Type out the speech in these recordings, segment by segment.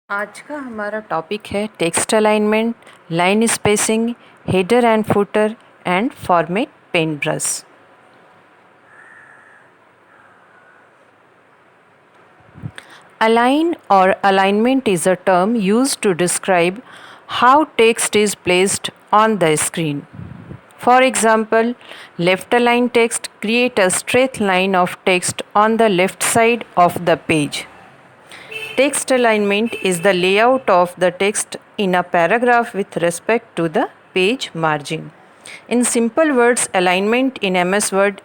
आज का हमारा टॉपिक है text alignment, line spacing, header and footer and format paint brush. Align or alignment is a term used to describe how text is placed on the screen. For example, left align text create a straight line of text on the left side of the page. Text alignment is the layout of the text in a paragraph with respect to the page margin. In simple words, alignment in MS Word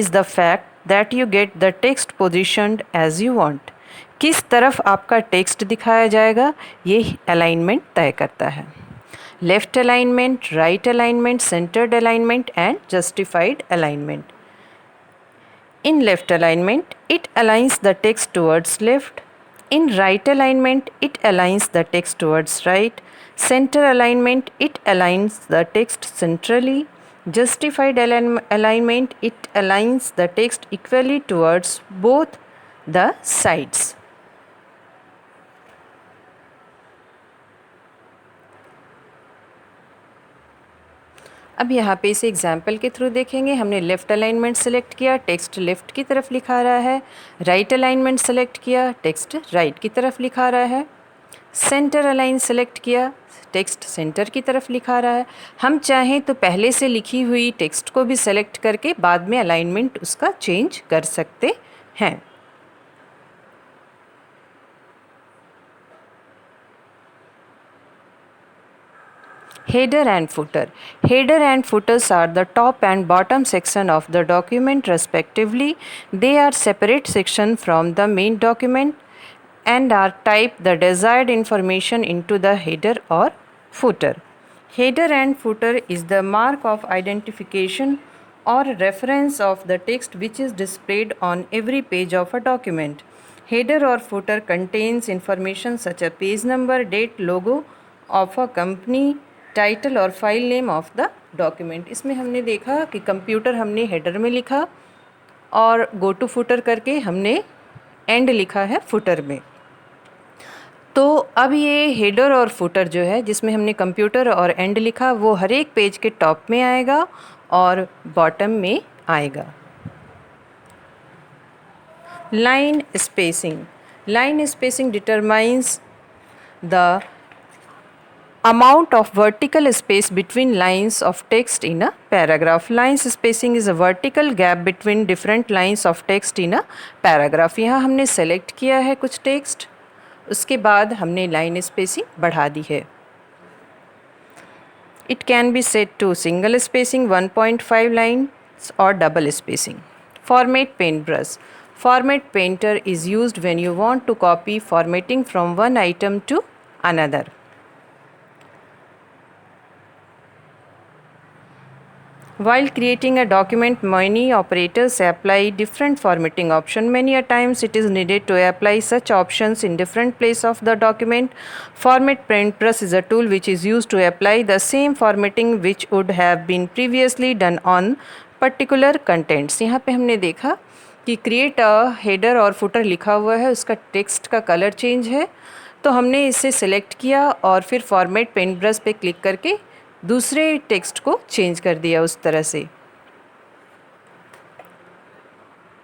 is the fact that you get the text positioned as you want. किस तरफ आपका text दिखाया जाएगा ये alignment तय करता है. Left alignment, right alignment, centred alignment and justified alignment. In left alignment, it aligns the text towards left. In right alignment, it aligns the text towards right. Center alignment, it aligns the text centrally. Justified alignment, it aligns the text equally towards both the sides. अब यहाँ पे इसे example के through देखेंगे. हमने left alignment select किया, text left की तरफ लिखा रहा है. राइट अलाइनमेंट सेलेक्ट किया, टेक्स्ट राइट की तरफ लिखा रहा है. सेंटर अलाइन सेलेक्ट किया, टेक्स्ट सेंटर की तरफ लिखा रहा है. हम चाहें तो पहले से लिखी हुई टेक्स्ट को भी सेलेक्ट करके बाद में अलाइनमेंट उसका चेंज कर सकते हैं. Header and footer. Header and footers are the top and bottom section of the document respectively. They are separate section from the main document and are type the desired information into the header or footer. Header and footer is the mark of identification or reference of the text which is displayed on every page of a document. Header or footer contains information such as page number, date, logo of a company, title और file name of the document. इसमें हमने देखा कि computer हमने header में लिखा और go to footer करके हमने एंड लिखा है फुटर में. तो अब ये हेडर और फुटर जो है जिसमें हमने कंप्यूटर और एंड लिखा वो हर एक पेज के टॉप में आएगा और बॉटम में आएगा. Line spacing. Line spacing determines the amount of vertical space between lines of text in a paragraph. Lines spacing is a vertical gap between different lines of text in a paragraph. यहाँ हमने select किया है कुछ text, उसके बाद हमने line spacing बढ़ा दी है. It can be set to single spacing 1.5 lines or double spacing. Format paintbrush. Format painter is used when you want to copy formatting from one item to another. While creating a document, many operators apply different formatting options. Many a times it is needed to apply such options in different places of the document. Format paintbrush is a tool which is used to apply the same formatting which would have been previously done on particular contents. यहाँ पे हमने देखा कि create a header और footer लिखा हुआ है, उसका टेक्स्ट का कलर चेंज है, तो हमने इसे सेलेक्ट किया और फिर फॉर्मेट पेंट ब्रश पे क्लिक करके दूसरे टेक्स्ट को चेंज कर दिया उस तरह से.